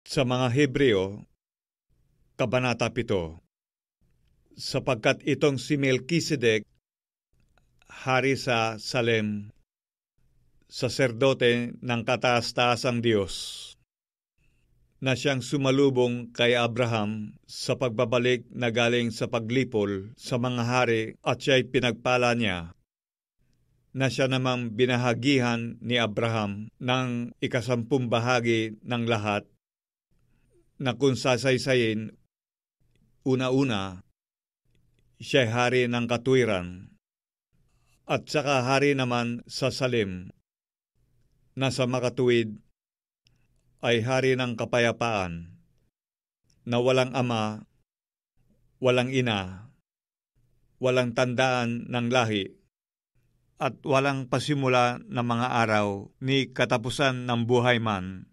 Sa mga Hebreo, Kabanata 7, sapagkat itong si Melkisedek, hari sa Salem, saserdote ng kataas-taasang Diyos, na siyang sumalubong kay Abraham sa pagbabalik na galing sa paglipol sa mga hari at siya'y pinagpala niya, na siya namang binahagihan ni Abraham ng 10 bahagi ng lahat, na kung sasaysayin, una-una, siya'y hari ng katuwiran, at saka hari naman sa Salem, na sa makatuwid ay hari ng kapayapaan, na walang ama, walang ina, walang tandaan ng lahi, at walang pasimula ng mga araw ni katapusan ng buhay man,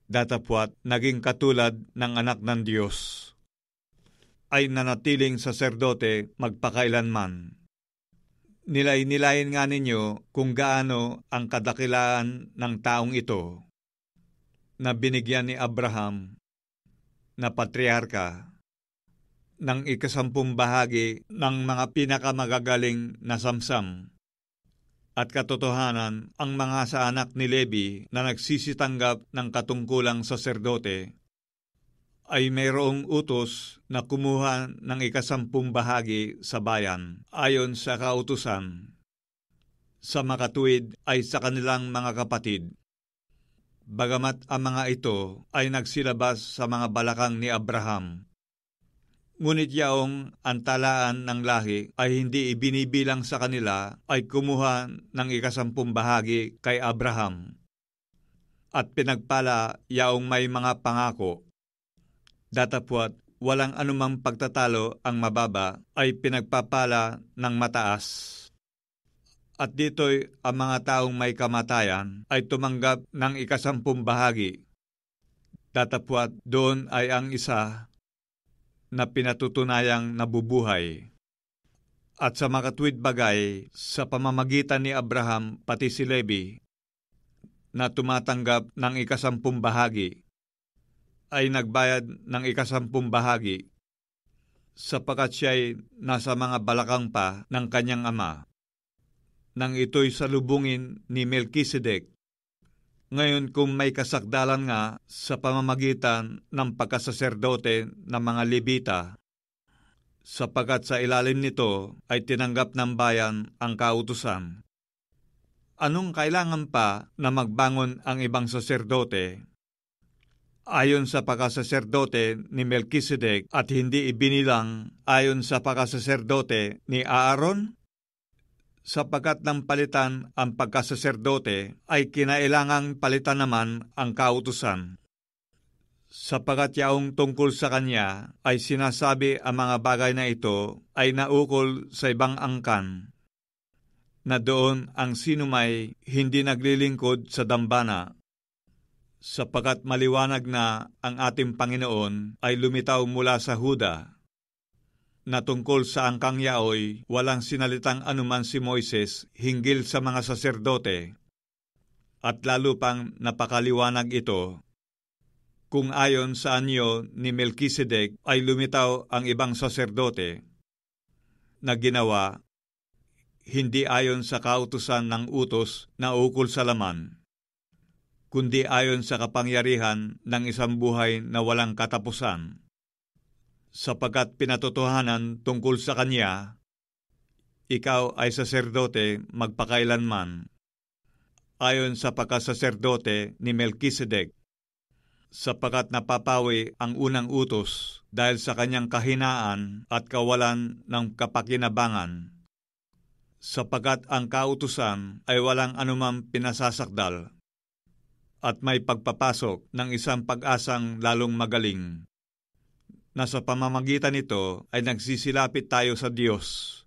datapwat naging katulad ng anak ng Diyos, ay nanatiling saserdote magpakailanman. Nilay-nilayin nga ninyo kung gaano ang kadakilaan ng taong ito, na binigyan ni Abraham na patriarka ng 10 bahagi ng mga pinakamagagaling na samsam. At katotohanan, ang mga sa anak ni Levi na nagsisitanggap ng katungkulang saserdote ay mayroong utos na kumuha ng 10 bahagi sa bayan ayon sa kautusan. Sa makatuwid ay sa kanilang mga kapatid. Bagamat ang mga ito ay nagsilabas sa mga balakang ni Abraham, ngunit yaong ang talaan ng lahi ay hindi ibinibilang sa kanila, ay kumuha ng 10 bahagi kay Abraham, at pinagpala yaong may mga pangako. Datapwat walang anumang pagtatalo ang mababa ay pinagpapala ng mataas. At dito'y ang mga taong may kamatayan ay tumanggap ng 10 bahagi. Datapwat doon ay ang isa na pinatutunayang nabubuhay. At sa makatuwid bagay, sa pamamagitan ni Abraham pati si Levi, na tumatanggap ng 10 bahagi, ay nagbayad ng 10 bahagi, sapagkat siya'y nasa mga balakang pa ng kanyang ama, nang ito'y salubungin ni Melkisedek. Ngayon kung may kasakdalan nga sa pamamagitan ng pagkasaserdote ng mga Levita, sapagkat sa ilalim nito ay tinanggap ng bayan ang kautusan, anong kailangan pa na magbangon ang ibang saserdote ayon sa pagkasaserdote ni Melkisedek at hindi ibinilang ayon sa pagkasaserdote ni Aaron? Sapagkat ng palitan ang pagkasaserdote ay kinailangang palitan naman ang kautusan. Sapagkat yaong tungkol sa kanya ay sinasabi ang mga bagay na ito ay naukol sa ibang angkan, na doon ang sinumay hindi naglilingkod sa dambana, sapagkat maliwanag na ang ating Panginoon ay lumitaw mula sa Huda, na tungkol sa angkang yaoy walang sinalitang anuman si Moises hinggil sa mga saserdote, at lalo pang napakaliwanag ito, kung ayon sa anyo ni Melkisedek ay lumitaw ang ibang saserdote, na ginawa hindi ayon sa kautusan ng utos na ukol sa laman, kundi ayon sa kapangyarihan ng isang buhay na walang katapusan, sapagkat pinatotohanan tungkol sa kanya, ikaw ay saserdote magpakailanman, ayon sa pagkasaserdote ni Melkisedek, sapagkat napapawi ang unang utos dahil sa kanyang kahinaan at kawalan ng kapakinabangan, sapagkat ang kautusan ay walang anumang pinasasakdal, at may pagpapasok ng isang pag-asang lalong magaling, na sa pamamagitan nito ay nagsisilapit tayo sa Diyos,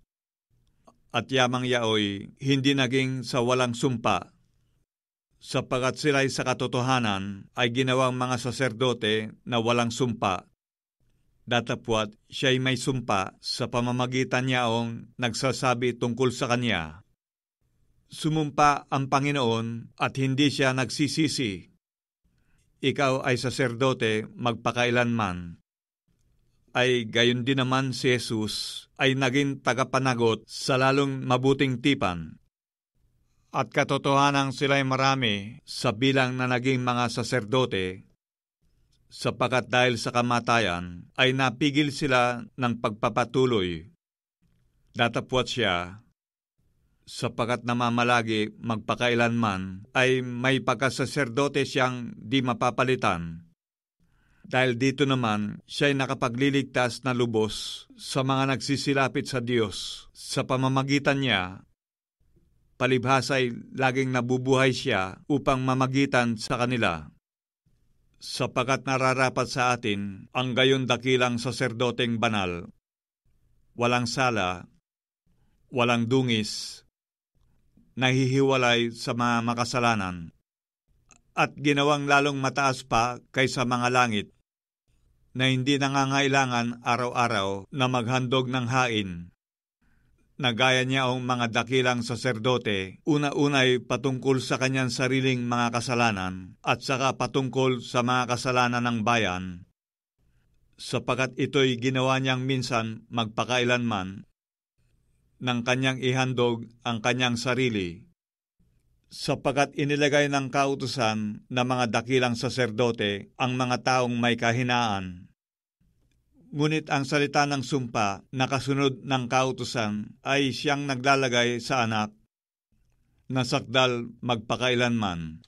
at yamang yaoy hindi naging sa walang sumpa, sapagkat sila'y sa katotohanan ay ginawang mga saserdote na walang sumpa, datapwat siya'y may sumpa sa pamamagitan niyaong nagsasabi tungkol sa kanya. Sumumpa ang Panginoon at hindi siya nagsisisi. ikaw ay saserdote magpakailanman. Ay gayon din naman si Jesus ay naging tagapanagot sa lalong mabuting tipan. At katotohanan sila'y marami sa bilang na naging mga saserdote, sapagkat dahil sa kamatayan ay napigil sila ng pagpapatuloy. Datapwat siya, sapagkat namamalagi magpakailanman ay may pagkasaserdote siyang di mapapalitan. Dahil dito naman siya'y nakapagliligtas na lubos sa mga nagsisilapit sa Diyos sa pamamagitan niya. Palibhasa'y laging nabubuhay siya upang mamagitan sa kanila. Sapagkat nararapat sa atin ang gayon dakilang saserdoteng banal, walang sala, walang dungis, nahihiwalay sa mga makasalanan, at ginawang lalong mataas pa kaysa mga langit, na hindi nangangailangan araw-araw na maghandog ng hain, na gaya niya ang mga dakilang saserdote, una-unay patungkol sa kanyang sariling mga kasalanan at saka patungkol sa mga kasalanan ng bayan, sapagkat ito'y ginawa niyang minsan magpakailanman nang kanyang ihandog ang kanyang sarili, sapagkat inilagay ng kautusan na mga dakilang saserdote ang mga taong may kahinaan. Ngunit ang salita ng sumpa na kasunod ng kautusan ay siyang naglalagay sa anak na sakdal magpakailanman.